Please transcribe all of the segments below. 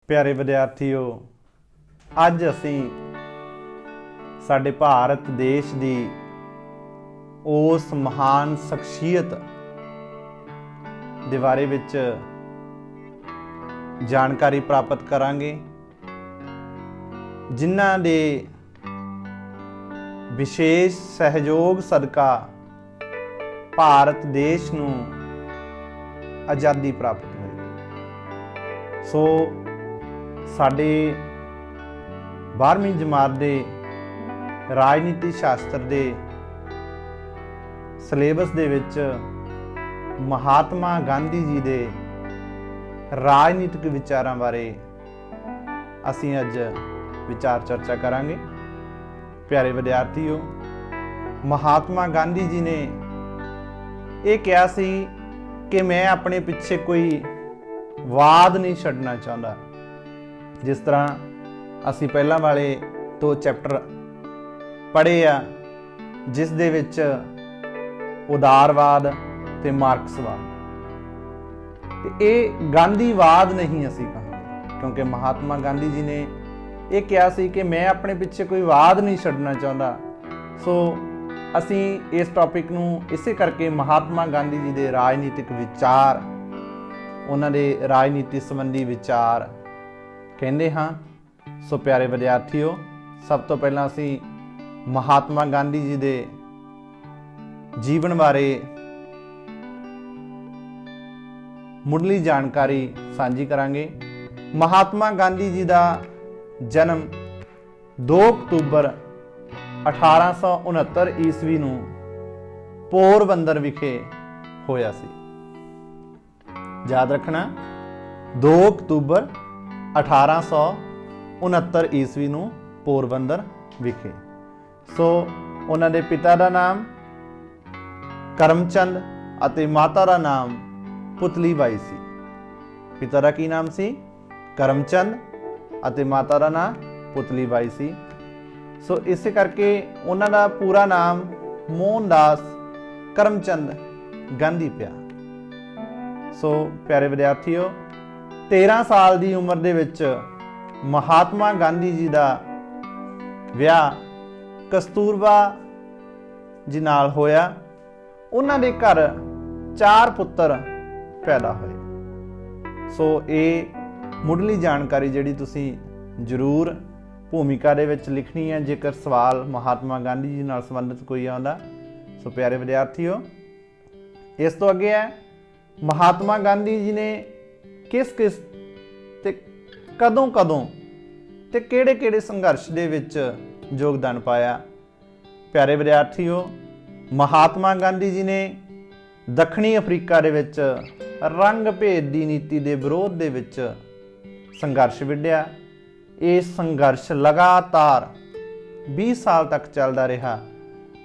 प्यारे विद्यार्थियों, अज असी साडे भारत देश की उस महान शख्सियत दे बारे विच जानकारी प्राप्त करांगे जिन्हां दे विशेष सहयोग सदका भारत देश नूं आज़ादी प्राप्त हुई। सो साडे 12वीं जमात दे राजनीति शास्त्र दे सिलेबस दे विच महात्मा गांधी जी दे राजनीतिक विचारां बारे असीं अज विचार चर्चा करांगे। प्यारे विद्यार्थियों, महात्मा गांधी जी ने ये कहा सी कि मैं अपने पिछे कोई वाद नहीं छड्डना चाहता। जिस तरह असी पहला वाले 2 चैप्टर पढ़े आ, जिस दे विच उदारवाद ते मार्क्सवाद, ये गांधीवाद नहीं असी कहांगे, क्योंकि महात्मा गांधी जी ने यह कहा सी कि मैं अपने पिछे कोई वाद नहीं छड्डना चाहता। सो असी इस टॉपिक नूं इसे करके महात्मा गांधी जी के राजनीतिक विचार, उन्हां दे राजनीति संबंधी विचार कहते हाँ। सो प्यारे विद्यार्थियों, सब तो पहला असी महात्मा गांधी जी के जीवन बारे मुढ़ली जानकारी साझी करांगे। महात्मा गांधी जी का जन्म 2 अक्तूबर 1869 ईस्वी नूं पोरबंदर विखे होया सी। याद रखना, 2 अक्तूबर 1869 ईस्वी नूं पोरबंदर विखे। सो उन्हां दे पिता दा नाम करमचंद अते माता दा नाम पुतली बाई सी। पिता दा की नाम सी? करमचंद अते माता दा नाम पुतली बाई सी। सो इस करके उन्हां दा पूरा नाम मोहनदास करमचंद गांधी पिया। सो प्यारे विद्यार्थियों, 13 साल की उम्र दे विच महात्मा गांधी जी का विआह कस्तूरबा जी नाल होया। उन्हां दे घर 4 पुत्र पैदा होए। सो ये मुढ़ली जानकारी जिहड़ी तुसीं जरूर भूमिका दे विच लिखनी है जेकर सवाल महात्मा गांधी जी नाल संबंधित कोई आउंदा। सो प्यारे विद्यार्थियों, इस तो अगे है महात्मा गांधी जी ने किस किस ते कदों कदों ते केड़े केड़े संघर्ष दे विच योगदान पाया। प्यारे विद्यार्थियों, महात्मा गांधी जी ने दक्षिणी अफ्रीका दे विच रंग भेद की नीति के विरोध दे विच संघर्ष विढ़िया। ये संघर्ष लगातार 20 साल तक चलता रहा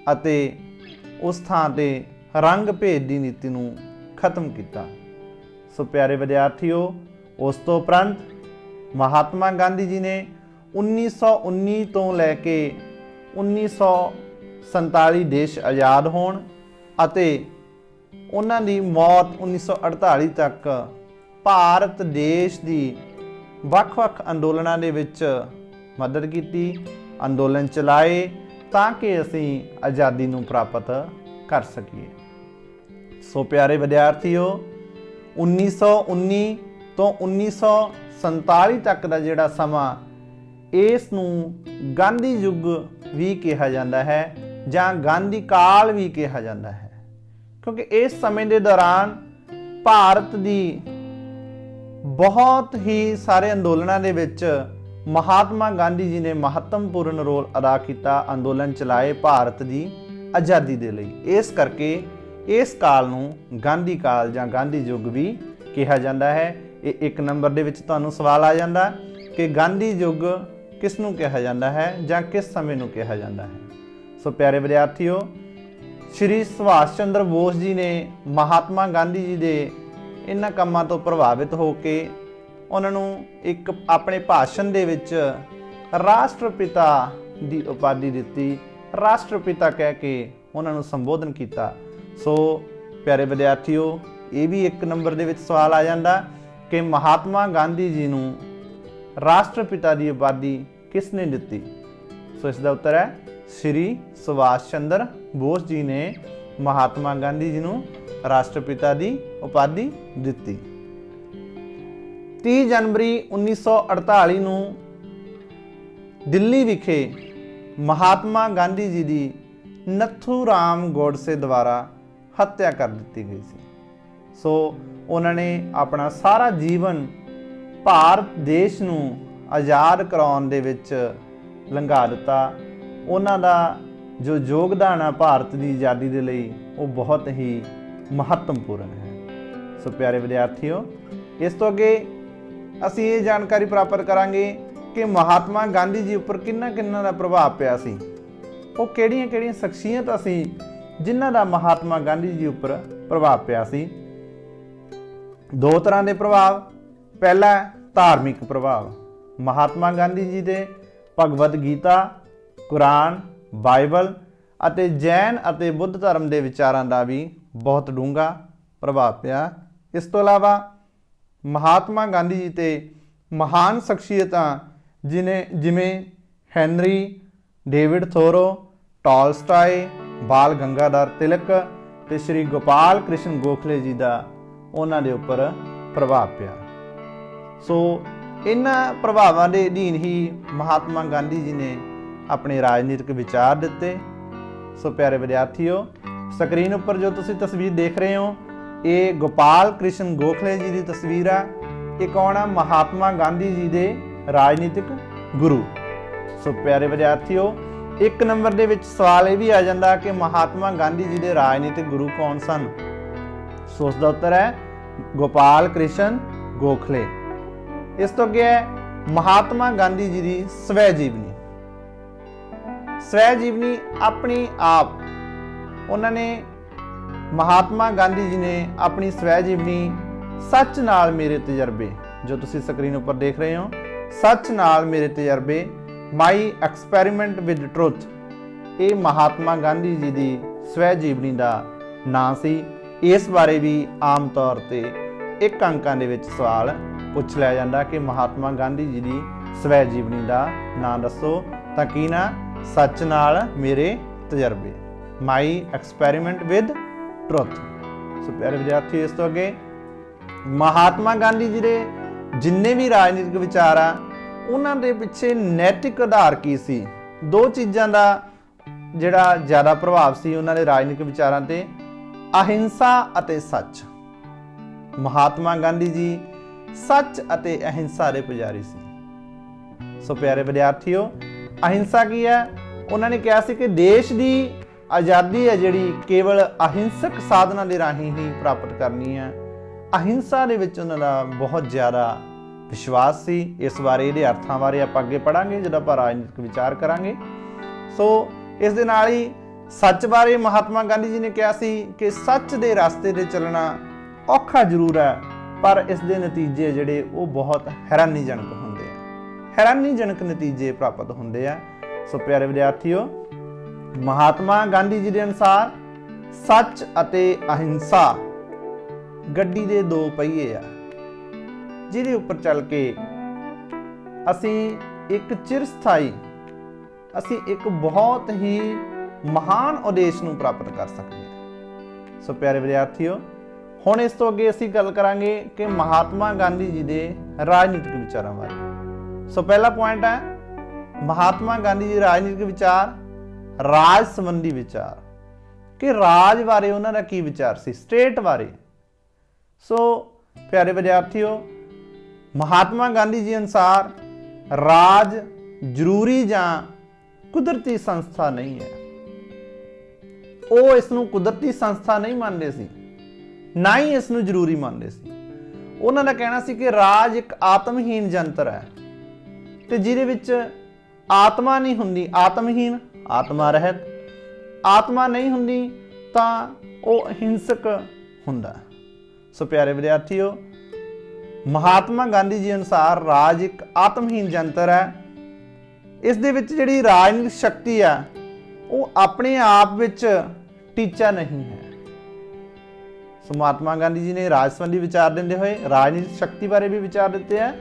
अते उस थां ते रंग भेद की नीति नूं खत्म किया। सो प्यारे विद्यार्थियों, उस तो उपरंत महात्मा गांधी जी ने 1919 तो लैके 1947 देश आज़ाद होण अते उन्हां दी मौत 1948 तक भारत देश की ਵੱਖ-ਵੱਖ अंदोलनां दे विच मदद की, अंदोलन चलाए ताकि असीं आज़ादी नूं प्राप्त कर सकीए। सो प्यारे विद्यार्थियों, 1919 तो 1947 तक का जिहड़ा समा, इस नूं गांधी युग भी कहा जाता है जां गांधी काल भी कहा जाता है, क्योंकि इस समय के दौरान भारत की बहुत ही सारे अंदोलनों के विच महात्मा गांधी जी ने महत्वपूर्ण रोल अदा किया, अंदोलन चलाए भारत की आज़ादी के लिए। इस करके इस काल नूं गांधी काल जां गांधी युग भी कहा जाता है। ये 1 नंबर दे विच तुहानूं सवाल आ जाता कि गांधी युग किसनूं कहा जाता है जां किस समय नूं कहा जाता है। सो प्यारे विद्यार्थियों, श्री सुभाष चंद्र बोस जी ने महात्मा गांधी जी के इन्हां कामां तो प्रभावित होके उन्होंने एक अपने भाषण दे विच राष्ट्रपिता की उपाधि दी। राष्ट्रपिता कह के उन्होंने संबोधन किया। सो प्यारे विद्यार्थियों, ये भी 1 नंबर दे विच सवाल आ जाता कि महात्मा गांधी जी नूं राष्ट्रपिता की उपाधि किसने दी? सो इसका उत्तर है श्री सुभाष चंद्र बोस जी ने महात्मा गांधी जी को राष्ट्रपिता की उपाधि दी। 30 जनवरी 1948 ਨੂੰ दिल्ली विखे महात्मा गांधी जी की नथू राम गोडसे द्वारा हत्या कर दी गई सी। सो उन्होंने अपना सारा जीवन भारत देश नूं आज़ाद कराउण दे विच लंघा दिता। उन्हां दा जो योगदान है भारत की आज़ादी के लिए वो बहुत ही महत्वपूर्ण है। सो प्यारे विद्यार्थियों, इस तो अगे असीं ये जानकारी प्राप्त करांगे कि महात्मा गांधी जी उपर किन्ना किन्ना दा प्रभाव पिया सी। वो किहड़ियां किहड़ियां शख्सियत सी जिन्हां दा महात्मा गांधी जी उपर प्रभाव पिया सी। दो तरह के प्रभाव। पहला धार्मिक प्रभाव। महात्मा गांधी जी दे भगवत गीता, कुरान, बाइबल अते जैन अते बुद्ध धर्म के विचारों का भी बहुत डूंगा प्रभाव पिया। इस तो इलावा महात्मा गांधी जी ते महान शख्सियतां जिमें हैनरी डेविड थोरो, टॉलस्टॉय, बाल गंगाधर तिलक ते श्री गोपाल कृष्ण गोखले जी का उन्हां दे उपर प्रभाव पिया। सो इन्हां प्रभावां दे अधीन ही महात्मा गांधी जी ने अपने राजनीतिक विचार दिते। सो प्यारे विद्यार्थियों, स्क्रीन उपर जो तुसीं तस्वीर देख रहे हो, ये गोपाल कृष्ण गोखले जी की तस्वीर है। ये कौन है? महात्मा गांधी जी के राजनीतिक गुरु। सो प्यारे विद्यार्थियों, एक नंबर दे विच सवाल ये भी आ जाता कि महात्मा गांधी जी के राजनीतिक गुरु कौन सन? सो उसका उत्तर है गोपाल कृष्ण गोखले। इस तो अगे है महात्मा गांधी जी की स्वै जीवनी। स्वै जीवनी अपनी आप उन्होंने महात्मा गांधी जी ने अपनी स्वै जीवनी सच नाल मेरे तजर्बे, जो तुसी स्क्रीन पर देख रहे हो, सच नाल मेरे तजर्बे, माई एक्सपैरीमेंट विद ट्रुथ, ये महात्मा गांधी जी की स्वै जीवनी का नाम सी। इस बारे भी आम तौर पर एक अंकां दे विच सवाल पूछ लिया जाता कि महात्मा गांधी जी की स्वै जीवनी का नाम दसो, तां की ना सच नाल मेरे तजर्बे, माई एक्सपैरीमेंट विद ट्रुथ। सो प्यारे विद्यार्थी, इस तो अगे महात्मा गांधी जी के जिन्ने भी राजनीतिक विचार आ उन्हां दे पिछे नैतिक आधार की सी? दो चीज़ों का जिहड़ा ज़्यादा प्रभाव सी उन्हां दे राजनीतिक विचारां ते, अहिंसा अते सच। महात्मा गांधी जी सच अते अहिंसा के पुजारी सी। सो प्यारे विद्यार्थियों, अहिंसा की है? उन्होंने कहा सी कि देश की आज़ादी है जिहड़ी केवल अहिंसक साधना के राही ही प्राप्त करनी है। अहिंसा दे विच उन्हां दा बहुत ज़्यादा विश्वास सी। इस बारे ये अर्थां बारे आपां अगे पढ़ांगे जदों आपां राजनीतिक विचार करांगे। सो इस दे नाल ही सच बारे महात्मा गांधी जी ने कहा सी कि सच दे रास्ते ते चलना औखा जरूर है, पर इस दे नतीजे जिहड़े वो बहुत हैरानीजनक हुंदे हैं। हैरानीजनक नतीजे प्राप्त हुंदे हैं। सो प्यारे विद्यार्थियों, महात्मा गांधी जी के अनुसार सच अते अहिंसा गड्डी दे दो पहिए आ, जिहदे उपर चल के असी एक चिरस्थाई, असी एक बहुत ही महान उद्देश नूं प्राप्त कर सकते हैं। सो प्यारे विद्यार्थियों, हुण इस तो अगे असी गल करांगे कि महात्मा गांधी जी के राजनीतिक विचारों बारे। सो पहला पॉइंट है महात्मा गांधी जी राजनीतिक विचार, राज संबंधी विचार, कि राज बारे उन्हां दा की विचार सी, स्टेट बारे। सो प्यारे विद्यार्थियों, महात्मा गांधी जी अनुसार राज जरूरी जां कुदरती संस्था नहीं है। वो इसनूं कुदरती संस्था नहीं मानते सी, ना ही इसनूं जरूरी मानते सी। उन्हां दा कहना सी कि राज एक आत्महीन जंतर है, ते जिहदे विच आत्मा नहीं हुंदी, आत्महीन, आत्मा रहत, आत्मा नहीं हुंदी तां ओह हिंसक हुंदा। सो प्यारे विद्यार्थियों, महात्मा गांधी जी अनुसार राज एक आत्महीन जंतर है। इस दे विच जिहड़ी राजनीतिक शक्ति है वो अपने आप विच टीचा नहीं है। सो महात्मा गांधी जी ने राज संबंधी विचार देंदे हुए राजनीतिक शक्ति बारे भी विचार दिते हैं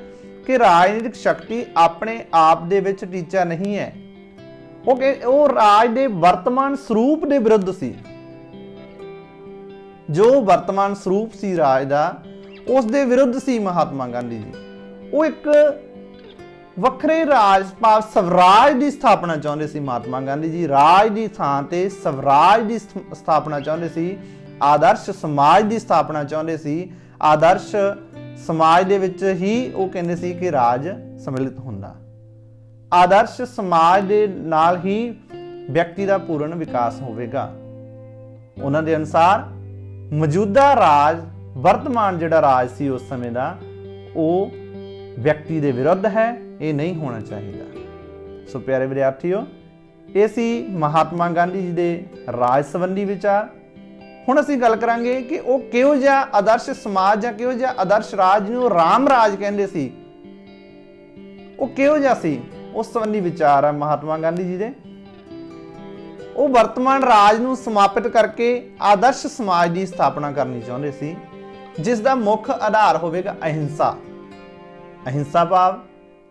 कि राजनीतिक शक्ति अपने आप दे विच टीचा नहीं है, वो राज दे वर्तमान स्वरूप दे विरुद्ध सी। जो वर्तमान स्वरूप सी राज दा उस दे विरुद्ध सी महात्मा गांधी जी। वो एक वखरे राज भाव स्वराज की स्थापना चाहते सी महात्मा गांधी जी। राज की थां ते स्वराज की स्थापना चाहते सी, आदर्श समाज की स्थापना चाहते सी। आदर्श समाज दे विच ही वो कहते सी कि राज सम्मिलित हुंदा। आदर्श समाज दे नाल ही व्यक्ति का पूर्ण विकास होवेगा। उन्हां दे अनुसार मौजूदा राज, वर्तमान जिहड़ा राज सी उस समय दा, वो व्यक्ति दे विरुद्ध है, ये नहीं होना चाहिए। सो प्यारे विद्यार्थियों, ये सी महात्मा गांधी जी दे राज संबंधी विचार। हुण असीं गल करांगे कि वो किहो जिहा आदर्श समाज या किहो जिहा आदर्श राज जिहनूं राम राज कहंदे सी, वो किहो जिहा सी, उस संबंधी विचार है महात्मा गांधी जी दे। वो वर्तमान राज नूं समापित करके आदर्श समाज की स्थापना करनी चाहुंदे सी, जिस दा मुख आधार होवेगा अहिंसा। अहिंसा भाव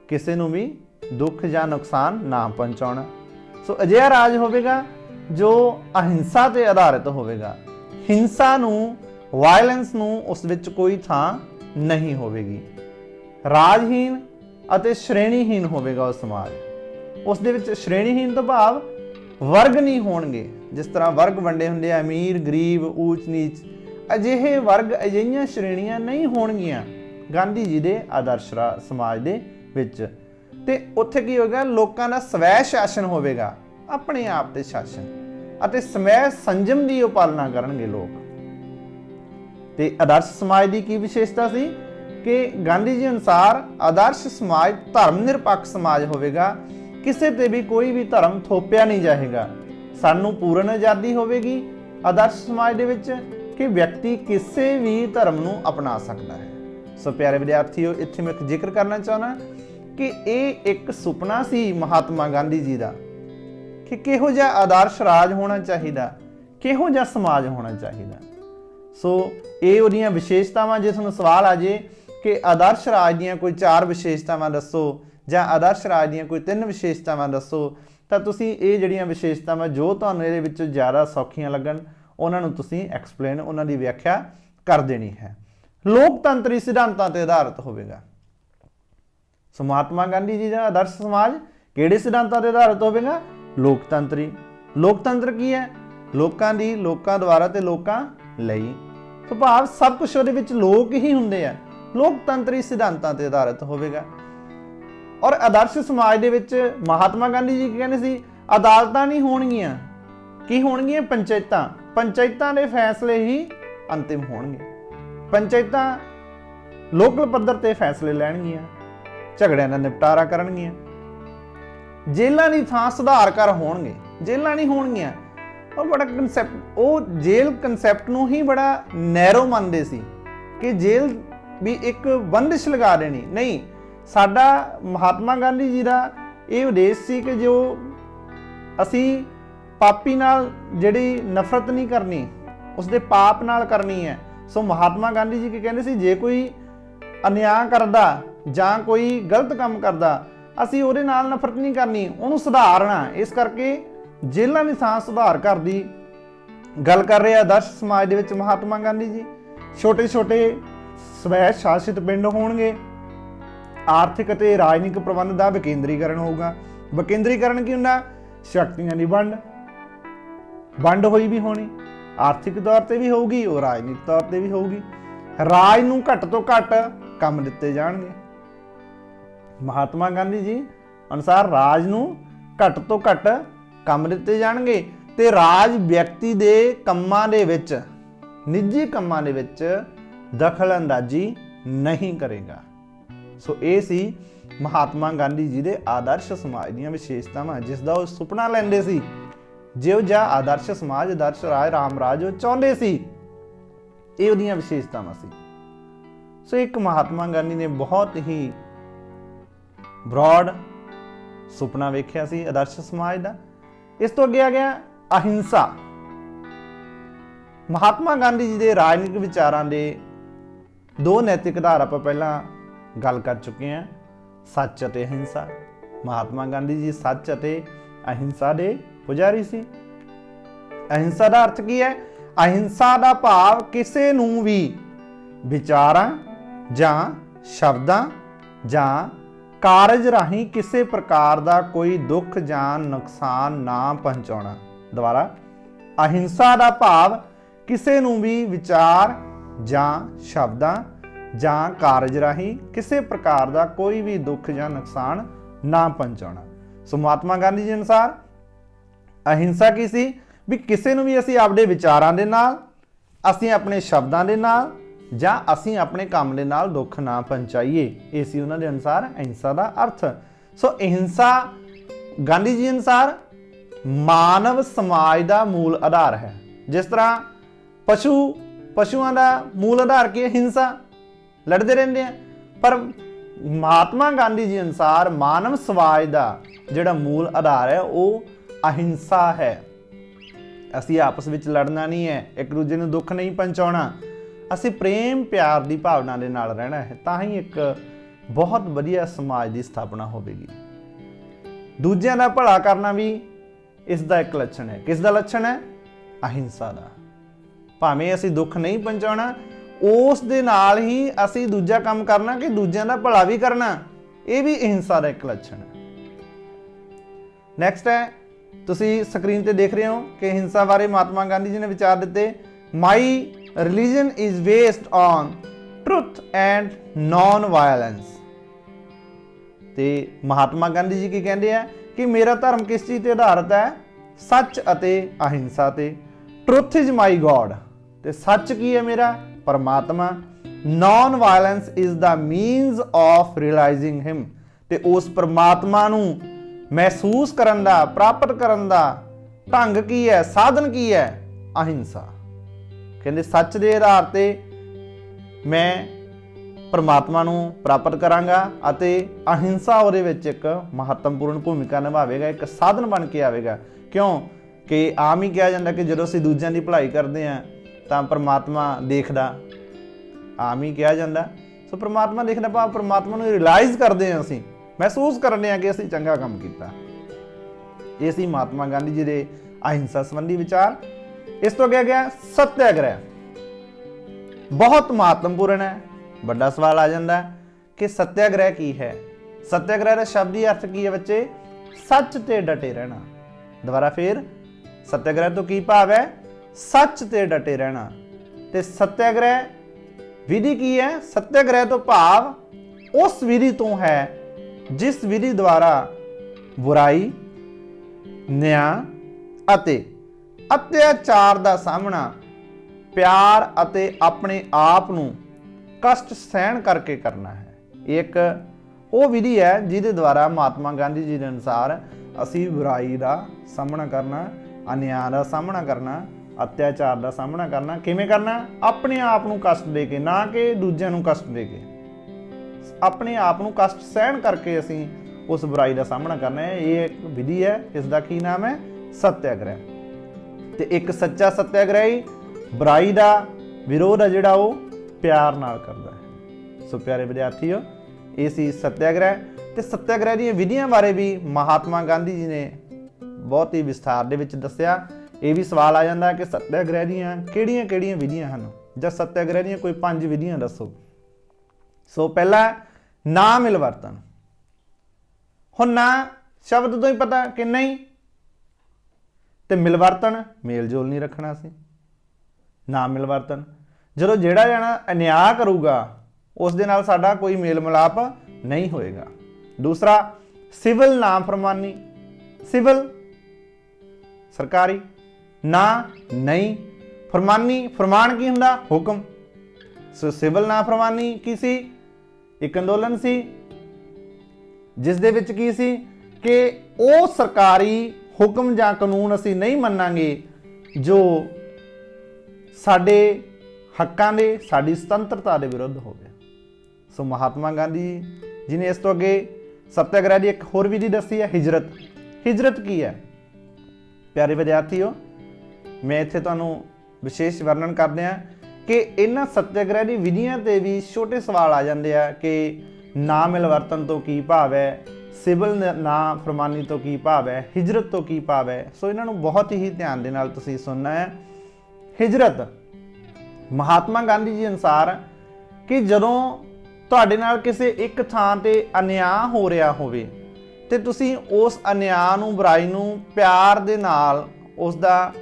किसी नूं भी दुख या नुकसान ना पहुंचाउणा। सो अजिहा राज होवेगा जो अहिंसा ते आधारित होवेगा। हिंसा नूं, वायलेंस नूं उस विच कोई थां नहीं होवेगी। राजहीन ਅਤੇ श्रेणीहीन होवेगा ਉਹ समाज। उस दे विच श्रेणीहीन तो भाव वर्ग नहीं होणगे। जिस तरह वर्ग वंडे हुंदे आ, अमीर गरीब ऊच नीच, अजिहे वर्ग अजिहियां श्रेणियां नहीं होणगीਆਂ गांधी जी दे आदर्श समाज दे विच। ते उत्थे की होगा, लोकां दा स्वै शासन होवेगा, अपने आप ते शासन ਅਤੇ स्वै संयम की पालना करनगे लोग। ते आदर्श समाज की की विशेषता सी कि गांधी जी अनुसार आदर्श समाज धर्म निरपक्ष समाज होवेगा। किसी ते भी कोई भी धर्म थोपिया नहीं जाएगा। सानू पूर्ण आज़ादी होवेगी आदर्श समाज दे विच कि व्यक्ति किसी भी धर्म नूं अपना सकता है। सो प्यारे विद्यार्थियों, इत्थे मैं एक जिक्र करना चाहना कि ये एक सुपना सी महात्मा गांधी जी का कि किहो जिहा आदर्श राज होना चाहिए, किहो जिहा समाज होना चाहिए। सो ये उहदियां विशेषतावां, जे तुहानूं सवाल आ जे कि आदर्श राज दीयां कोई 4 विशेषतावां दसो जां आदर्श राज दीयां कोई 3 विशेषतावां दसो, तां तुसीं ये जिहड़ियां विशेषतावां जो तुहानूं इहदे विच ज़्यादा सौखियां लगन उहनां नूं तुसीं एक्सप्लेन, उहनां दी व्याख्या कर देनी है। लोकतंत्री सिद्धांतां ते आधारित होवेगा। सो महात्मा गांधी जी का आदर्श समाज किहड़े सिद्धांतां ते आधारित होवेगा? लोकतंत्री। लोकतंत्र की है? लोकां दी, लोकां द्वारा ते लोकां लई। सो भाव सब कुछ उहदे विच लोक ही हुंदे आ। लोकतंत्री सिद्धांतां ते आधारित होवेगा। और आदर्श समाज दे विच महात्मा गांधी जी कहंदे सी अदालतां नहीं होणगीਆਂ, की होणगीਆਂ? पंचायतां। पंचायतां दे फैसले ही अंतिम होणगे। पंचायतां लोकल पੱਧਰ ते फैसले लैणगीਆਂ, झगड़िਆਂ ਦਾ निपटारा करनगीਆਂ। जेलां दी थां सुधार कर होणगे, जेलां नहीं होणगीਆਂ। और बड़ा कंसैप्ट, वो जेल कंसैप्ट नूं ही बड़ा नैरो मंनदे सी कि जेल भी एक बंदिश लगा देनी नहीं। साडा महात्मा गांधी जी का ये उद्देश सी कि जो असी पापी नाल जिहड़ी नफरत नहीं करनी, उसके पाप नाल करनी है। सो महात्मा गांधी जी की कहते सी जे कोई अन्याय करदा जां कोई गलत काम करदा, असी उहदे नाल नफरत नहीं करनी, उहनूं सुधारना। इस करके जेलां दी थां सुधार घर दी गल कर रहे आदर्श समाज दे विच महात्मा गांधी जी। छोटे छोटे स्वै शासित पिंड होणगे। आर्थिक ਅਤੇ राजनीतिक प्रबंध का विकेंद्रीकरण होगा। विकेंद्रीकरण की हुंदा? शक्तियां की वंड होई भी होनी, आर्थिक तौर पर भी होगी और राजनीतिक तौर पर भी होगी। राज नूं घट तो घट काम दिते जाणगे। महात्मा गांधी जी अनुसार राज नूं घट तो घट काम दिते जाणगे ते राज व्यक्ति दे कंमां दे विच, निजी कंमां दे विच दखल अंदाजी नहीं करेगा। सो ये सी महात्मा गांधी जी के आदर्श समाज दी विशेषतावां, जिसका वो सुपना लैंदे सी। जो जा आदर्श समाज, आदर्श राज, राम राज वो चाहुंदे सी, ये उहदियां विशेषतावां सी। सो एक महात्मा गांधी ने बहुत ही ब्रॉड सुपना वेख्या सी आदर्श समाज का। इस तो अगे आ गया अहिंसा। महात्मा गांधी जी के राजनीतिक विचारां दे 2 नैतिक आधार आप पहला गल कर चुके हैं। सच अते अहिंसा। महात्मा गांधी जी सच अते अहिंसा दे पुजारी सी। अहिंसा का अर्थ की है? अहिंसा का भाव किसी नूं भी विचारां जां शब्दां जां कारज राही किसी प्रकार का कोई दुख जां नुकसान ना पहुंचाउणा। दोबारा, अहिंसा का भाव किसी नूं भी विचार जां शब्दां जां कारज राही किसी प्रकार का कोई भी दुख जां नुकसान ना पहुंचाउणा। सो महात्मा गांधी जी अनुसार अहिंसा की सी भी किसी नूं भी असीं आपदे विचारां दे नाल, असीं अपने शब्दां दे नाल जां असीं अपने काम दे नाल दुख ना पहुंचाइए। ये सी उन्हां दे अनुसार अहिंसा का अर्थ। सो अहिंसा गांधी जी अनुसार मानव समाज का मूल आधार है। जिस तरह पशुआं का मूल आधार की है? हिंसा, लड़ते रहते हैं। पर महात्मा गांधी जी अनुसार मानव समाज का जिहड़ा मूल आधार है वह अहिंसा है। असीं आपस में लड़ना नहीं है, एक दूजे नूं दुख नहीं पहुंचाउणा, असीं प्रेम प्यार की भावना दे नाल रहना है, तां ही एक बहुत वधिया समाज की स्थापना होवेगी। दूजिਆਂ ਦਾ भला करना भी इसका एक लक्षण है। किस दा लक्षण है? अहिंसा का। भावें असीं दुख नहीं पहुंचाउणा, उस दे नाल ही असीं दूजा काम करना कि दूजिਆਂ ਦਾ भला भी करना, ये भी अहिंसा का एक लक्षण है। नैक्सट है, तुसीं स्क्रीन ते देख रहे हो कि हिंसा बारे महात्मा गांधी जी ने विचार दिते। My religion is based on truth and non violence. ते महात्मा गांधी जी की कहते हैं कि मेरा धर्म किस चीज़ ते आधारित है? सच अते अहिंसा ते। ट्रुथ इज माई गॉड, ते सच की है मेरा? परमात्मा। Non violence is the means of realising him, ते उस परमात्मा नूं महसूस करन दा, प्राप्त करन दा ढंग की है, साधन की है? अहिंसा। कहते सच के आधार ते मैं परमात्मा नूं प्राप्त करांगा अते अहिंसा उहदे विच एक महत्वपूर्ण भूमिका निभावेगा, एक साधन बन के आवेगा। क्यों कि आम ही कहा जाता कि जदों असीं दूजिਆਂ ਦੀ भलाई करते हैं तो परमात्मा देखदा, आम ही कहा जाता। सो परमात्मा देखदा भाव परमात्मा नूं रियलाइज़ करते हैं, असीं महसूस करते हैं कि असीं चंगा काम कीता। ये सी महात्मा गांधी जी के अहिंसा संबंधी विचार। इस तो अगे गया सत्याग्रह, बहुत महत्वपूर्ण है। बड़ा सवाल आ जाता है कि सत्याग्रह की है? सत्याग्रह का शब्दी अर्थ की है बच्चे? सच ते डटे रहना। दोबारा फिर, सत्याग्रह तो की भाव है? सच ते डटे रहना। ते सत्याग्रह विधि की है? सत्याग्रह तो भाव उस विधि तो है जिस विधि द्वारा बुराई, न्याय अते अत्याचार का सामना प्यार अते अपने आप नूं कष्ट सहन करके करना है। एक वो विधि है जिहदे द्वारा महात्मा गांधी जी के अनुसार असी बुराई का सामना करना, अन्याय का सामना करना, अत्याचार का सामना करना। किवें करना? अपने आप नूं कष्ट दे के, ना कि दूजिਆਂ नूं कष्ट दे के, अपने आप नूं कष्ट सहन करके असी उस बुराई का सामना करना है। ये एक विधि है, इसका की नाम है? सत्याग्रह। ते एक सच्चा सत्याग्रही बुराई का विरोध है जिहड़ा वो प्यार नाल करदा है। सो प्यारे विद्यार्थियों, ये सी सत्याग्रह। ते सत्याग्रह दी विधियां बारे भी महात्मा गांधी जी ने बहुत ही विस्तार दे विच दस्सिया। ये भी सवाल आ जाता है कि सत्याग्रह दीयां किहड़ियां-किहड़ियां विधियां हन, जां सत्याग्रह दीयां कोई 5 विधियां दसो। सो पहला ना मिलवर्तन। हुण ना शब्द तो ही पता कि नहीं, ते मिलवर्तन मेल जोल नहीं रखना सी। ना मिलवर्तन, ਜਦੋਂ ਜਿਹੜਾ ਜਾਣਾ अन्याय करूगा उस दे नाल साडा कोई मेल मिलाप नहीं होएगा। दूसरा सिविल नाफरमानी। सिविल सरकारी, ना नहीं, फरमानी, फरमान की हुंदा? हुक्म। सो सिविल नाफरमानी की सी? एक अंदोलन सी जिस दे विच की सी कि ਉਹ सरकारी हुक्म ਜਾਂ कानून ਅਸੀਂ नहीं ਮੰਨਾਂਗੇ जो ਸਾਡੇ हक्कां दे, साडी सुतंत्रता के विरुद्ध हो गया। सो महात्मा गांधी जी ने इस तो अगे सत्याग्रह की एक होर विधि दसी है, हिजरत। हिजरत की है? प्यारे विद्यार्थियों, मैं इत्थे तुहानूं विशेष वर्णन करदे हां कि इन्हां सत्याग्रह की विधियां ते भी छोटे सवाल आ जाते हैं कि ਨਾ ਮਿਲਵਰਤਨ ਤੋਂ ਕੀ ਭਾਵ ਹੈ, ਸਿਵਲ ਨਾ ਫਰਮਾਨੀ ਤੋਂ ਕੀ ਭਾਵ ਹੈ, ਹਿਜਰਤ ਤੋਂ ਕੀ ਭਾਵ ਹੈ। ਸੋ ਇਹਨਾਂ ਨੂੰ ਬਹੁਤ ਹੀ ਧਿਆਨ ਦੇ ਨਾਲ ਤੁਸੀਂ ਸੁਣਨਾ ਹੈ। ਹਿਜਰਤ ਮਹਾਤਮਾ ਗਾਂਧੀ ਜੀ ਅਨੁਸਾਰ ਕਿ ਜਦੋਂ ਤੁਹਾਡੇ ਨਾਲ ਕਿਸੇ ਇੱਕ ਥਾਂ ਤੇ ਅਨਿਆਂ ਹੋ ਰਿਹਾ ਹੋਵੇ ਤੇ ਤੁਸੀਂ ਉਸ ਅਨਿਆਂ ਨੂੰ, ਬੁਰਾਈ ਨੂੰ ਪਿਆਰ ਦੇ ਨਾਲ ਉਸ ਦਾ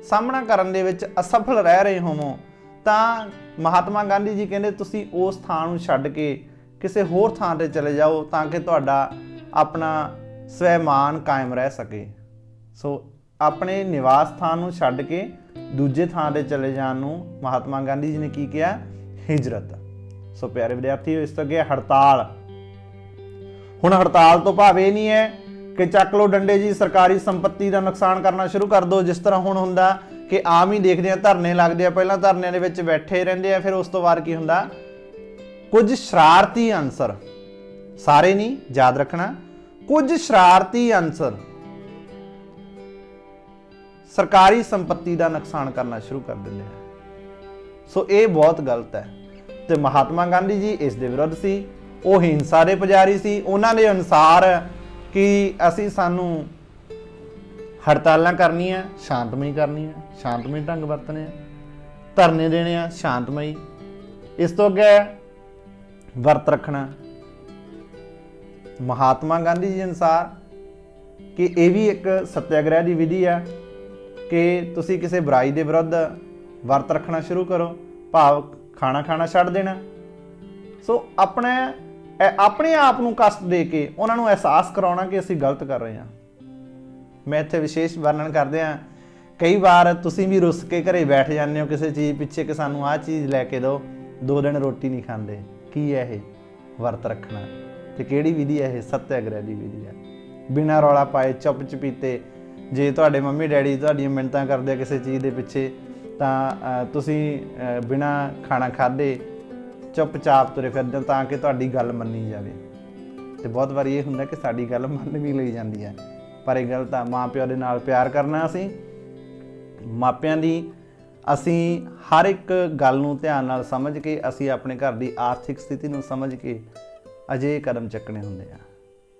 ਸਾਹਮਣਾ ਕਰਨ ਦੇ ਵਿੱਚ ਅਸਫਲ ਰਹਿ ਰਹੇ ਹੋਵੋ, ਤਾਂ ਮਹਾਤਮਾ ਗਾਂਧੀ ਜੀ ਕਹਿੰਦੇ ਤੁਸੀਂ ਉਸ ਥਾਂ ਨੂੰ ਛੱਡ ਕੇ ਕਿਸੇ ਹੋਰ ਥਾਂ ਤੇ ਚਲੇ ਜਾਓ ਤਾਂ ਕਿ ਤੁਹਾਡਾ ਆਪਣਾ ਸਵੈਮਾਨ ਕਾਇਮ ਰਹਿ ਸਕੇ। ਸੋ ਆਪਣੇ ਨਿਵਾਸ ਥਾਂ ਨੂੰ ਛੱਡ ਕੇ ਦੂਜੇ ਥਾਂ ਤੇ ਚਲੇ ਜਾਣ ਨੂੰ ਮਹਾਤਮਾ ਗਾਂਧੀ ਜੀ ਨੇ ਕੀ ਕਿਹਾ? ਹਿਜਰਤ। ਸੋ ਪਿਆਰੇ ਵਿਦਿਆਰਥੀਓ, ਇਸ ਤੋਂ ਅੱਗੇ ਹੜਤਾਲ। ਹੁਣ ਹੜਤਾਲ ਤੋਂ ਭਾਵ ਇਹ ਨਹੀਂ ਹੈ ਕਿ ਚੱਕ ਲਓ ਡੰਡੇ ਜੀ, ਸਰਕਾਰੀ ਸੰਪत्ति ਦਾ ਨੁਕਸਾਨ ਕਰਨਾ ਸ਼ੁਰੂ ਕਰ ਦਿਓ, ਜਿਸ ਤਰ੍ਹਾਂ ਹੁਣ ਹੁੰਦਾ ਕਿ ਆਮ ਹੀ ਦੇਖਦੇ ਆ ਧਰਨੇ ਲੱਗਦੇ ਆ, ਪਹਿਲਾਂ ਧਰਨਿਆਂ ਦੇ ਵਿੱਚ ਬੈਠੇ ਰਹਿੰਦੇ ਆ, ਫਿਰ ਉਸ ਤੋਂ ਬਾਅਦ ਕੀ ਹੁੰਦਾ, ਕੁਝ ਸ਼ਰਾਰਤੀ ਅਨਸਰ, ਸਾਰੇ ਨਹੀਂ ਯਾਦ ਰੱਖਣਾ, ਕੁਝ ਸ਼ਰਾਰਤੀ ਅਨਸਰ ਸਰਕਾਰੀ ਸੰਪत्ति ਦਾ ਨੁਕਸਾਨ ਕਰਨਾ ਸ਼ੁਰੂ ਕਰ ਦਿੰਦੇ ਆ। ਸੋ ਇਹ ਬਹੁਤ ਗਲਤ ਹੈ ਤੇ ਮਹਾਤਮਾ ਗਾਂਧੀ ਜੀ ਇਸ ਦੇ ਵਿਰੁੱਧ ਸੀ। ਉਹ ਹਿੰਸਾ ਦੇ ਪੁਜਾਰੀ ਸੀ। ਉਹਨਾਂ ਦੇ ਅਨੁਸਾਰ ਕਿ ਸਾਨੂੰ ਹੜਤਾਲਾਂ ਕਰਨੀਆਂ ਸ਼ਾਂਤਮਈ ਕਰਨੀਆਂ, ਸ਼ਾਂਤਮਈ ਢੰਗ ਵਰਤਣੇ ਆ, ਧਰਨੇ ਦੇਣੇ ਆ ਸ਼ਾਂਤਮਈ। ਇਸ ਤੋਂ ਅੱਗੇ ਵਰਤ ਰੱਖਣਾ ਮਹਾਤਮਾ ਗਾਂਧੀ ਜੀ ਅਨੁਸਾਰ ਕਿ ਇਹ ਵੀ ਇੱਕ ਸੱਤਿਆਗ੍ਰਹਿ ਦੀ ਵਿਧੀ ਆ ਕਿ ਤੁਸੀਂ ਕਿਸੇ ਬੁਰਾਈ ਦੇ ਵਿਰੁੱਧ ਵਰਤ ਰੱਖਣਾ ਸ਼ੁਰੂ ਕਰੋ, ਭਾਵ ਖਾਣਾ ਖਾਣਾ ਛੱਡ ਦੇਣਾ। ਸੋ ਆਪਣੇ ਆਪ ਨੂੰ ਕਸ਼ਟ ਦੇ ਕੇ ਉਹਨਾਂ ਨੂੰ ਅਹਿਸਾਸ ਕਰਾਉਣਾ ਕਿ ਅਸੀਂ ਗਲਤ ਕਰ ਰਹੇ ਹਾਂ। ਮੈਂ ਇੱਥੇ ਵਿਸ਼ੇਸ਼ ਵਰਣਨ ਕਰਦੇ ਹਾਂ, ਕਈ ਵਾਰ ਤੁਸੀਂ ਵੀ ਰੁੱਸ ਕੇ ਘਰੇ ਬੈਠ ਜਾਂਦੇ ਹੋ ਕਿਸੇ ਚੀਜ਼ ਪਿੱਛੇ ਕਿ ਸਾਨੂੰ ਆਹ ਚੀਜ਼ ਲੈ ਕੇ ਦਿਓ, 2 ਦਿਨ ਰੋਟੀ ਨਹੀਂ ਖਾਂਦੇ। ਕੀ ਹੈ ਇਹ? ਵਰਤ ਰੱਖਣਾ। ਤੇ ਕਿਹੜੀ ਵਿਧੀ ਹੈ ਇਹ? ਸੱਤਿਆਗ੍ਰਹਿ ਦੀ ਵਿਧੀ ਹੈ। ਬਿਨਾਂ ਰੌਲਾ ਪਾਏ, ਚੁੱਪ ਚਪੀਤੇ, ਜੇ ਤੁਹਾਡੇ ਮੰਮੀ ਡੈਡੀ ਤੁਹਾਡੀਆਂ ਮਿੰਨਤਾਂ ਕਰਦੇ ਆ ਕਿਸੇ ਚੀਜ਼ ਦੇ ਪਿੱਛੇ, ਤਾਂ ਤੁਸੀਂ ਬਿਨਾਂ ਖਾਣਾ ਖਾਧੇ ਚੁੱਪਚਾਪ ਤੁਰੇ ਫਿਰਦੇ ਹੋ ਤਾਂ ਕਿ ਤੁਹਾਡੀ ਗੱਲ ਮੰਨੀ ਜਾਵੇ। ਤੇ ਬਹੁਤ ਵਾਰੀ ਇਹ ਹੁੰਦਾ ਕਿ ਸਾਡੀ ਗੱਲ ਮੰਨ ਵੀ ਲਈ ਜਾਂਦੀ ਹੈ, ਪਰ ਇਹ ਗਲਤ ਆ। ਮਾਂ ਪਿਓ ਦੇ ਨਾਲ ਪਿਆਰ ਕਰਨਾ, ਅਸੀਂ ਮਾਪਿਆਂ ਦੀ ਅਸੀਂ ਹਰ ਇੱਕ ਗੱਲ ਨੂੰ ਧਿਆਨ ਨਾਲ ਸਮਝ ਕੇ, ਅਸੀਂ ਆਪਣੇ ਘਰ ਦੀ ਆਰਥਿਕ ਸਥਿਤੀ ਨੂੰ ਸਮਝ ਕੇ ਅਜਿਹੇ ਕਦਮ ਚੱਕਣੇ ਹੁੰਦੇ ਆ।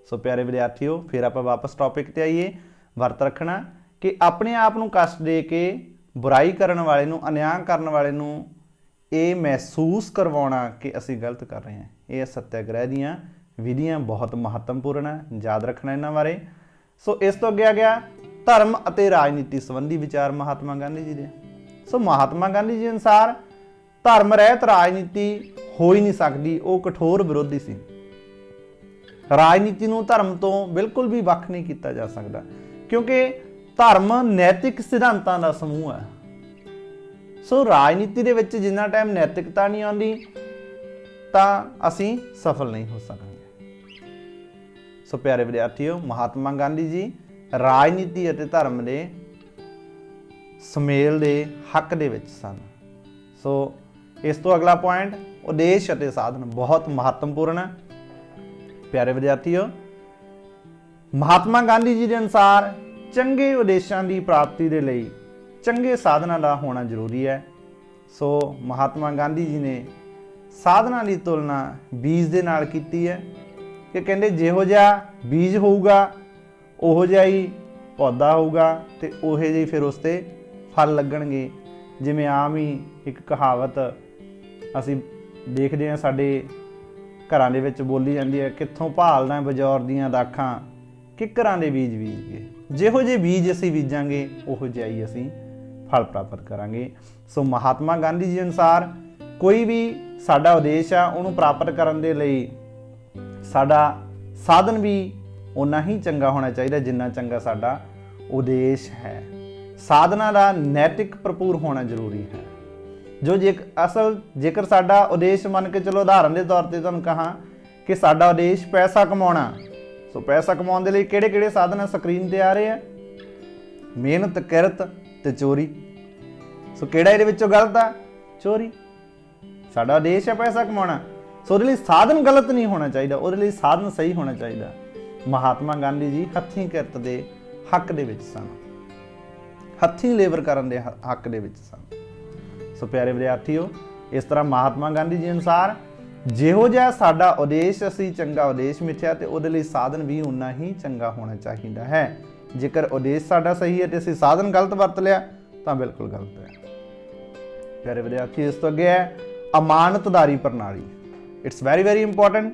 ਸੋ ਪਿਆਰੇ ਵਿਦਿਆਰਥੀਓ, ਫਿਰ ਆਪਾਂ ਵਾਪਸ ਟੌਪਿਕ ਤੇ ਆਈਏ। ਵਰਤ ਰੱਖਣਾ ਕਿ ਆਪਣੇ ਆਪ ਨੂੰ ਕਸ਼ਟ ਦੇ ਕੇ ਬੁਰਾਈ ਕਰਨ ਵਾਲੇ ਨੂੰ, ਅਨਿਆਂ ਕਰਨ ਵਾਲੇ ਨੂੰ ਇਹ ਮਹਿਸੂਸ ਕਰਵਾਉਣਾ ਕਿ ਅਸੀਂ ਗਲਤ ਕਰ ਰਹੇ ਹਾਂ। ਇਹ ਸੱਤਿਆਗ੍ਰਹਿ ਦੀਆਂ ਵਿਧੀਆਂ ਬਹੁਤ ਮਹੱਤਵਪੂਰਨ ਹੈ, ਯਾਦ ਰੱਖਣਾ ਇਹਨਾਂ ਬਾਰੇ। ਸੋ ਇਸ ਤੋਂ ਅੱਗੇ ਆ ਗਿਆ ਧਰਮ ਅਤੇ ਰਾਜਨੀਤੀ ਸੰਬੰਧੀ ਵਿਚਾਰ ਮਹਾਤਮਾ ਗਾਂਧੀ ਜੀ ਦੇ। ਸੋ ਮਹਾਤਮਾ ਗਾਂਧੀ ਜੀ ਅਨੁਸਾਰ ਧਰਮ ਰਹਿਤ ਰਾਜਨੀਤੀ ਹੋ ਹੀ ਨਹੀਂ ਸਕਦੀ। ਉਹ ਕਠੋਰ ਵਿਰੋਧੀ ਸੀ। ਰਾਜਨੀਤੀ ਨੂੰ ਧਰਮ ਤੋਂ ਬਿਲਕੁਲ ਵੀ ਵੱਖ ਨਹੀਂ ਕੀਤਾ ਜਾ ਸਕਦਾ, ਕਿਉਂਕਿ ਧਰਮ ਨੈਤਿਕ ਸਿਧਾਂਤਾਂ ਦਾ ਸਮੂਹ ਹੈ। ਸੋ ਰਾਜਨੀਤੀ ਦੇ ਵਿੱਚ ਜਿੰਨਾ ਟਾਈਮ ਨੈਤਿਕਤਾ ਨਹੀਂ ਆਉਂਦੀ ਤਾਂ ਅਸੀਂ ਸਫਲ ਨਹੀਂ ਹੋ ਸਕਾਂਗੇ। ਸੋ ਪਿਆਰੇ ਵਿਦਿਆਰਥੀਓ, ਮਹਾਤਮਾ ਗਾਂਧੀ ਜੀ ਰਾਜਨੀਤੀ ਅਤੇ ਧਰਮ ਦੇ ਸੁਮੇਲ ਦੇ ਹੱਕ ਦੇ ਵਿੱਚ ਸਨ। ਸੋ ਇਸ ਤੋਂ ਅਗਲਾ ਪੁਆਇੰਟ ਉਦੇਸ਼ ਅਤੇ ਸਾਧਨ ਬਹੁਤ ਮਹੱਤਵਪੂਰਨ ਹੈ। ਪਿਆਰੇ ਵਿਦਿਆਰਥੀਓ, ਮਹਾਤਮਾ ਗਾਂਧੀ ਜੀ ਦੇ ਅਨੁਸਾਰ ਚੰਗੇ ਉਦੇਸ਼ਾਂ ਦੀ ਪ੍ਰਾਪਤੀ ਦੇ ਲਈ ਚੰਗੇ ਸਾਧਨਾਂ ਦਾ ਹੋਣਾ ਜ਼ਰੂਰੀ ਹੈ। ਸੋ ਮਹਾਤਮਾ ਗਾਂਧੀ ਜੀ ਨੇ ਸਾਧਨਾਂ ਦੀ ਤੁਲਨਾ ਬੀਜ ਦੇ ਨਾਲ ਕੀਤੀ ਹੈ ਕਿ ਕਹਿੰਦੇ ਜਿਹੋ ਜਿਹਾ ਬੀਜ ਹੋਊਗਾ ਉਹੋ ਜਿਹਾ ਹੀ ਪੌਦਾ ਹੋਊਗਾ ਤੇ ਉਹੋ ਜਿਹੇ ਫਿਰ ਉਸ 'ਤੇ ਫਲ ਲੱਗਣਗੇ। ਜਿਵੇਂ ਆਮ ਹੀ ਇੱਕ ਕਹਾਵਤ ਅਸੀਂ ਦੇਖਦੇ ਹਾਂ, ਸਾਡੇ ਘਰਾਂ ਦੇ ਵਿੱਚ ਬੋਲੀ ਜਾਂਦੀ ਹੈ, ਕਿੱਥੋਂ ਭਾਲਦਾ ਬਜੌਰ ਦੀਆਂ ਦਾਖਾਂ, ਕਿੱਕਰਾਂ ਦੇ ਬੀਜ ਬੀਜ ਕੇ। ਜਿਹੋ ਜਿਹੇ ਬੀਜ ਅਸੀਂ ਬੀਜਾਂਗੇ ਉਹੋ ਜਿਹਾ ਹੀ ਅਸੀਂ ਫਲ ਪ੍ਰਾਪਤ ਕਰਾਂਗੇ। ਸੋ ਮਹਾਤਮਾ ਗਾਂਧੀ ਜੀ ਅਨੁਸਾਰ ਕੋਈ ਵੀ ਸਾਡਾ ਉਦੇਸ਼ ਆ ਉਹਨੂੰ ਪ੍ਰਾਪਤ ਕਰਨ ਦੇ ਲਈ ਸਾਡਾ ਸਾਧਨ ਵੀ ਉਨਾ ਹੀ ਚੰਗਾ ਹੋਣਾ ਚਾਹੀਦਾ ਜਿੰਨਾ ਚੰਗਾ ਸਾਡਾ ਉਦੇਸ਼ ਹੈ। ਸਾਧਨਾ ਦਾ ਨੈਤਿਕ ਭਰਪੂਰ ਹੋਣਾ ਜ਼ਰੂਰੀ ਹੈ। ਜੇਕਰ ਸਾਡਾ ਉਦੇਸ਼ ਮੰਨ ਕੇ ਚਲੋ, ਉਦਾਹਰਨ ਦੇ ਤੌਰ ਤੇ ਤੁਹਾਨੂੰ ਕਹਾਂ ਕਿ ਸਾਡਾ ਉਦੇਸ਼ ਪੈਸਾ ਕਮਾਉਣਾ, ਸੋ ਪੈਸਾ ਕਮਾਉਣ ਦੇ ਲਈ ਕਿਹੜੇ ਕਿਹੜੇ ਸਾਧਨ ਸਕਰੀਨ ਤੇ ਆ ਰਹੇ ਆ? ਮਿਹਨਤ, ਕਿਰਤ ਤੇ ਚੋਰੀ। ਸੋ ਕਿਹੜਾ ਇਹਦੇ ਵਿੱਚੋਂ ਗਲਤ ਆ? ਚੋਰੀ। ਸਾਡਾ ਉਦੇਸ਼ ਹੈ ਪੈਸਾ ਕਮਾਉਣਾ, ਸੋ ਉਹਦੇ ਲਈ ਸਾਧਨ ਗਲਤ ਨਹੀਂ ਹੋਣਾ ਚਾਹੀਦਾ, ਉਹਦੇ ਲਈ ਸਾਧਨ ਸਹੀ ਹੋਣਾ ਚਾਹੀਦਾ। ਮਹਾਤਮਾ ਗਾਂਧੀ ਜੀ ਹੱਥੀਂ ਕਿਰਤ ਦੇ ਹੱਕ ਦੇ ਵਿੱਚ ਸਨ, ਹੱਥੀਂ ਲੇਬਰ ਕਰਨ ਦੇ ਹੱਕ ਦੇ ਵਿੱਚ ਸਨ। ਸੋ ਪਿਆਰੇ ਵਿਦਿਆਰਥੀਓ, ਇਸ ਤਰ੍ਹਾਂ ਮਹਾਤਮਾ ਗਾਂਧੀ ਜੀ ਅਨੁਸਾਰ ਜਿਹੋ ਜਿਹਾ ਸਾਡਾ ਉਦੇਸ਼, ਅਸੀਂ ਚੰਗਾ ਉਦੇਸ਼ ਮਿੱਥਿਆ ਤੇ ਉਹਦੇ ਲਈ ਸਾਧਨ ਵੀ ਉਨਾ ਹੀ ਚੰਗਾ ਹੋਣਾ ਚਾਹੀਦਾ ਹੈ। ਜੇਕਰ ਉਦੇਸ਼ ਸਾਡਾ ਸਹੀ ਹੈ ਤੇ ਅਸੀਂ ਸਾਧਨ ਗਲਤ ਵਰਤ ਲਿਆ ਤਾਂ ਬਿਲਕੁਲ ਗਲਤ ਹੈ। ਪਿਆਰੇ ਵਿਦਿਆਰਥੀ, ਇਸ ਤੋਂ ਅੱਗੇ ਹੈ ਅਮਾਨਤਦਾਰੀ ਪ੍ਰਣਾਲੀ। It's very very important.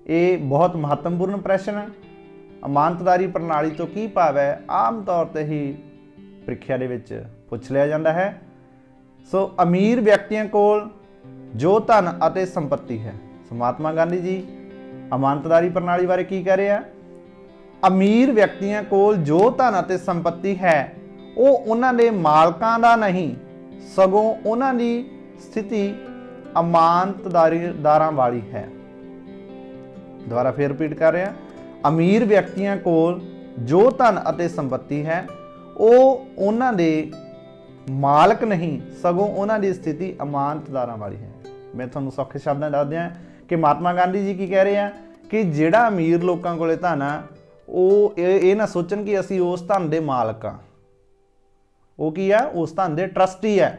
ਇਹ ਬਹੁਤ ਮਹੱਤਵਪੂਰਨ ਪ੍ਰਸ਼ਨ ਹੈ। ਅਮਾਨਤਦਾਰੀ ਪ੍ਰਣਾਲੀ ਤੋਂ ਕੀ ਭਾਵ ਹੈ? ਆਮ ਤੌਰ ਤੇ ਹੀ ਪ੍ਰੀਖਿਆ ਦੇ ਵਿੱਚ ਪੁੱਛ ਲਿਆ ਜਾਂਦਾ ਹੈ। ਸੋ ਅਮੀਰ ਵਿਅਕਤੀਆਂ ਕੋਲ ਜੋ ਧਨ ਅਤੇ ਸੰਪत्ति ਹੈ। ਸੋ ਮਹਾਤਮਾ ਗਾਂਧੀ ਜੀ ਅਮਾਨਤਦਾਰੀ ਪ੍ਰਣਾਲੀ ਬਾਰੇ ਕੀ ਕਹਿ ਰਹੇ ਆ? ਅਮੀਰ ਵਿਅਕਤੀਆਂ ਕੋਲ ਜੋ ਧਨ ਅਤੇ ਸੰਪत्ति ਹੈ ਉਹ ਉਹਨਾਂ ਦੇ ਮਾਲਕਾਂ ਦਾ ਨਹੀਂ, ਸਗੋਂ ਉਹਨਾਂ ਦੀ ਸਥਿਤੀ ਅਮਾਨਤਦਾਰਾਂ ਵਾਲੀ ਹੈ। ਦੁਬਾਰਾ ਫਿਰ ਰਿਪੀਟ ਕਰ ਰਿਹਾ, ਅਮੀਰ ਵਿਅਕਤੀਆਂ ਕੋਲ ਜੋ ਧਨ ਅਤੇ ਸੰਪत्ति ਹੈ ਉਹ ਉਹਨਾਂ ਦੇ ਮਾਲਕ ਨਹੀਂ, ਸਗੋਂ ਉਹਨਾਂ ਦੀ ਸਥਿਤੀ ਅਮਾਨਤਦਾਰਾਂ ਵਾਲੀ ਹੈ। ਮੈਂ ਤੁਹਾਨੂੰ ਸੌਖੇ ਸ਼ਬਦਾਂ ਦੱਸ ਦਿਆਂ ਕਿ ਮਹਾਤਮਾ ਗਾਂਧੀ ਜੀ ਕੀ ਕਹਿ ਰਹੇ ਆ ਕਿ ਜਿਹੜਾ ਅਮੀਰ ਲੋਕਾਂ ਕੋਲੇ ਧਨ ਆ ਉਹ ਇਹ ਨਾ ਸੋਚਣ ਕਿ ਅਸੀਂ ਉਸ ਧਨ ਦੇ ਮਾਲਕ ਆ। ਉਹ ਕੀ ਆ? ਉਸ ਧਨ ਦੇ ਟਰਸਟੀ ਆ।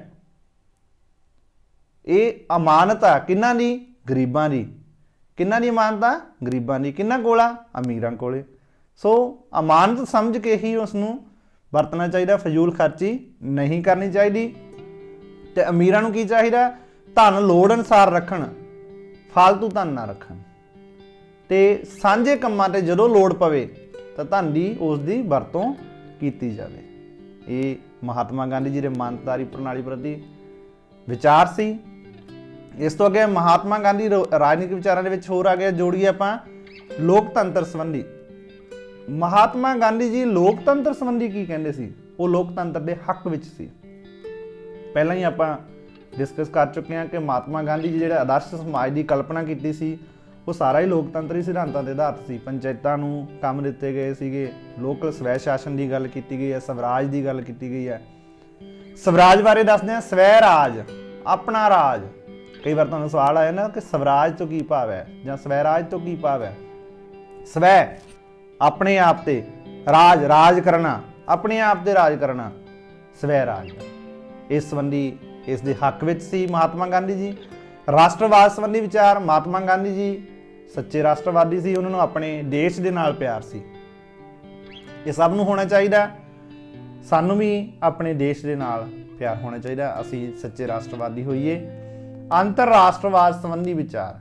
ਇਹ ਅਮਾਨਤ ਆ ਕਿਹਨਾਂ ਦੀ? ਗਰੀਬਾਂ ਦੀ। ਕਿਹਨਾਂ ਦੀ ਅਮਾਨਤ ਆ? ਗਰੀਬਾਂ ਦੀ। ਕਿਹਨਾਂ ਕੋਲ ਆ? ਅਮੀਰਾਂ ਕੋਲੇ। ਸੋ ਅਮਾਨਤ ਸਮਝ ਕੇ ਹੀ ਉਸ ਨੂੰ ਵਰਤਣਾ ਚਾਹੀਦਾ, ਫਜ਼ੂਲ ਖਰਚੀ ਨਹੀਂ ਕਰਨੀ ਚਾਹੀਦੀ। ਤੇ ਅਮੀਰਾਂ ਨੂੰ ਕੀ ਚਾਹੀਦਾ? ਧਨ ਲੋੜ ਅਨੁਸਾਰ ਰੱਖਣ, ਫਾਲਤੂ ਧਨ ਨਾ ਰੱਖਣ, ਤੇ ਸਾਂਝੇ ਕੰਮਾਂ ਤੇ ਜਦੋਂ ਲੋੜ ਪਵੇ ਤਾਂ ਧਨ ਦੀ ਉਸ ਦੀ ਵਰਤੋਂ ਕੀਤੀ ਜਾਵੇ। ਇਹ ਮਹਾਤਮਾ ਗਾਂਧੀ ਜੀ ਦੇ ਅਮਾਨਤਦਾਰੀ ਪ੍ਰਣਾਲੀ ਪ੍ਰਤੀ ਵਿਚਾਰ ਸੀ। ਇਸ ਤੋਂ ਅੱਗੇ ਮਹਾਤਮਾ ਗਾਂਧੀ ਰਾਜਨੀਤਿਕ ਵਿਚਾਰਾਂ ਦੇ ਵਿੱਚ ਹੋਰ ਆ ਗਿਆ, ਜੋੜੀਏ ਆਪਾਂ ਲੋਕਤੰਤਰ ਸੰਬੰਧੀ। ਮਹਾਤਮਾ ਗਾਂਧੀ ਜੀ ਲੋਕਤੰਤਰ ਸੰਬੰਧੀ ਕੀ ਕਹਿੰਦੇ ਸੀ? ਉਹ ਲੋਕਤੰਤਰ ਦੇ ਹੱਕ ਵਿੱਚ ਸੀ। ਪਹਿਲਾਂ ਹੀ ਆਪਾਂ ਡਿਸਕਸ ਕਰ ਚੁੱਕੇ ਹਾਂ ਕਿ ਮਹਾਤਮਾ ਗਾਂਧੀ ਜੀ ਜਿਹੜਾ ਆਦਰਸ਼ ਸਮਾਜ ਦੀ ਕਲਪਨਾ ਕੀਤੀ ਸੀ ਉਹ ਸਾਰਾ ਹੀ ਲੋਕਤੰਤਰੀ ਸਿਧਾਂਤਾਂ ਦੇ ਆਧਾਰਿਤ ਸੀ। ਪੰਚਾਇਤਾਂ ਨੂੰ ਕੰਮ ਦਿੱਤੇ ਗਏ ਸੀਗੇ, ਲੋਕਲ ਸਵੈ ਸ਼ਾਸਨ ਦੀ ਗੱਲ ਕੀਤੀ ਗਈ ਹੈ, ਸਵਰਾਜ ਦੀ ਗੱਲ ਕੀਤੀ ਗਈ ਹੈ। ਸਵਰਾਜ ਬਾਰੇ ਦੱਸਦੇ ਹਾਂ, ਸਵੈ ਰਾਜ, ਆਪਣਾ ਰਾਜ। ਕਈ ਵਾਰ ਤੁਹਾਨੂੰ ਸਵਾਲ ਆਇਆ ਨਾ ਕਿ ਸਵਰਾਜ ਤੋਂ ਕੀ ਭਾਵ ਹੈ ਜਾਂ ਸਵੈਰਾਜ ਤੋਂ ਕੀ ਭਾਵ ਹੈ? ਸਵੈ ਆਪਣੇ ਆਪ ਤੇ, ਰਾਜ ਰਾਜ ਕਰਨਾ, ਆਪਣੇ ਆਪ ਤੇ ਰਾਜ ਕਰਨਾ, ਸਵੈ ਰਾਜ। ਇਸ ਸੰਬੰਧੀ ਇਸ ਦੇ ਹੱਕ ਵਿੱਚ ਸੀ ਮਹਾਤਮਾ ਗਾਂਧੀ ਜੀ। ਰਾਸ਼ਟਰਵਾਦ ਸੰਬੰਧੀ ਵਿਚਾਰ, ਮਹਾਤਮਾ ਗਾਂਧੀ ਜੀ ਸੱਚੇ ਰਾਸ਼ਟਰਵਾਦੀ ਸੀ। ਉਹਨਾਂ ਨੂੰ ਆਪਣੇ ਦੇਸ਼ ਦੇ ਨਾਲ ਪਿਆਰ ਸੀ। ਇਹ ਸਭ ਨੂੰ ਹੋਣਾ ਚਾਹੀਦਾ। ਸਾਨੂੰ ਵੀ ਆਪਣੇ ਦੇਸ਼ ਦੇ ਨਾਲ ਪਿਆਰ ਹੋਣਾ ਚਾਹੀਦਾ, ਅਸੀਂ ਸੱਚੇ ਰਾਸ਼ਟਰਵਾਦੀ ਹੋਈਏ। ਅੰਤਰਰਾਸ਼ਟਰਵਾਦ ਸੰਬੰਧੀ ਵਿਚਾਰ।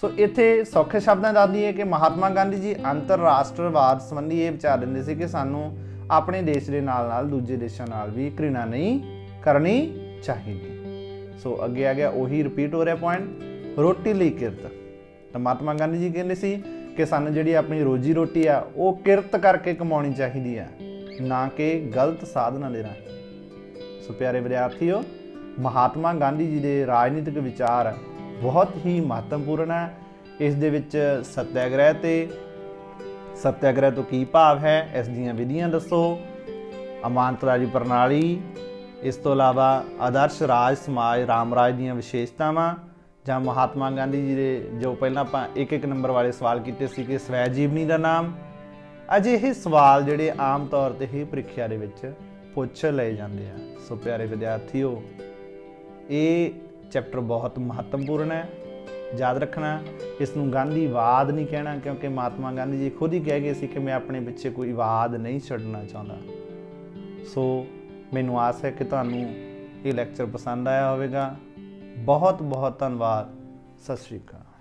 ਸੋ ਇੱਥੇ ਸੌਖੇ ਸ਼ਬਦਾਂ ਦੱਸ ਦਈਏ ਕਿ ਮਹਾਤਮਾ ਗਾਂਧੀ ਜੀ ਅੰਤਰਰਾਸ਼ਟਰਵਾਦ ਸੰਬੰਧੀ ਇਹ ਵਿਚਾਰ ਦਿੰਦੇ ਸੀ ਕਿ ਸਾਨੂੰ ਆਪਣੇ ਦੇਸ਼ ਦੇ ਨਾਲ ਨਾਲ ਦੂਜੇ ਦੇਸ਼ਾਂ ਨਾਲ ਵੀ ਘ੍ਰਿਣਾ ਨਹੀਂ ਕਰਨੀ ਚਾਹੀਦੀ। ਸੋ ਅੱਗੇ ਆ ਗਿਆ ਉਹੀ ਰਿਪੀਟ ਹੋ ਰਿਹਾ ਪੁਆਇੰਟ, ਰੋਟੀ ਲਈ ਕਿਰਤ। ਤਾਂ ਮਹਾਤਮਾ ਗਾਂਧੀ ਜੀ ਕਹਿੰਦੇ ਸੀ ਕਿ ਸਾਨੂੰ ਜਿਹੜੀ ਆਪਣੀ ਰੋਜੀ ਰੋਟੀ ਆ ਉਹ ਕਿਰਤ ਕਰਕੇ ਕਮਾਉਣੀ ਚਾਹੀਦੀ ਆ, ਨਾ ਕਿ ਗਲਤ ਸਾਧਨਾਂ ਦੇ ਰਾਹੀਂ। ਸੋ ਪਿਆਰੇ ਵਿਦਿਆਰਥੀਓ, ਮਹਾਤਮਾ ਗਾਂਧੀ ਜੀ ਦੇ ਰਾਜਨੀਤਿਕ ਵਿਚਾਰ ਬਹੁਤ ਹੀ ਮਹੱਤਵਪੂਰਨ ਹੈ। ਇਸ ਦੇ ਵਿੱਚ ਸੱਤਿਆਗ੍ਰਹਿ ਤੇ ਸੱਤਿਆਗ੍ਰਹਿ ਤੋਂ ਕੀ ਭਾਵ ਹੈ, ਇਸ ਦੀਆਂ ਵਿਧੀਆਂ ਦੱਸੋ, ਅਮਾਨਤਦਾਰੀ ਪ੍ਰਣਾਲੀ, ਇਸ ਤੋਂ ਇਲਾਵਾ ਆਦਰਸ਼ ਰਾਜ ਸਮਾਜ ਰਾਮ ਰਾਜ ਦੀਆਂ ਵਿਸ਼ੇਸ਼ਤਾਵਾਂ, ਜਾਂ ਮਹਾਤਮਾ ਗਾਂਧੀ ਜੀ ਦੇ ਜੋ ਪਹਿਲਾਂ ਆਪਾਂ ਇੱਕ ਨੰਬਰ ਵਾਲੇ ਸਵਾਲ ਕੀਤੇ ਸੀ ਕਿ ਸਵੈ ਜੀਵਨੀ ਦਾ ਨਾਮ। ਅਜਿਹੇ ਸਵਾਲ ਜਿਹੜੇ ਆਮ ਤੌਰ ਤੇ ਹੀ ਪ੍ਰੀਖਿਆ ਦੇ ਵਿੱਚ ਪੁੱਛ ਲਏ ਜਾਂਦੇ ਆ। ਸੋ ਪਿਆਰੇ ਵਿਦਿਆਰਥੀਓ, ਇਹ ਚੈਪਟਰ ਬਹੁਤ ਮਹੱਤਵਪੂਰਨ ਹੈ, ਯਾਦ ਰੱਖਣਾ। ਇਸ ਨੂੰ ਗਾਂਧੀਵਾਦ ਨਹੀਂ ਕਹਿਣਾ, ਕਿਉਂਕਿ ਮਹਾਤਮਾ ਗਾਂਧੀ ਜੀ ਖੁਦ ਹੀ ਕਹਿ ਗਏ ਸੀ ਕਿ ਮੈਂ ਆਪਣੇ ਪਿੱਛੇ ਕੋਈ ਵਾਦ ਨਹੀਂ ਛੱਡਣਾ ਚਾਹੁੰਦਾ। ਸੋ ਮੈਨੂੰ ਆਸ ਹੈ ਕਿ ਤੁਹਾਨੂੰ ਇਹ ਲੈਕਚਰ ਪਸੰਦ ਆਇਆ ਹੋਵੇਗਾ। ਬਹੁਤ ਬਹੁਤ ਧੰਨਵਾਦ। ਸਤਿ ਸ਼੍ਰੀ ਅਕਾਲ।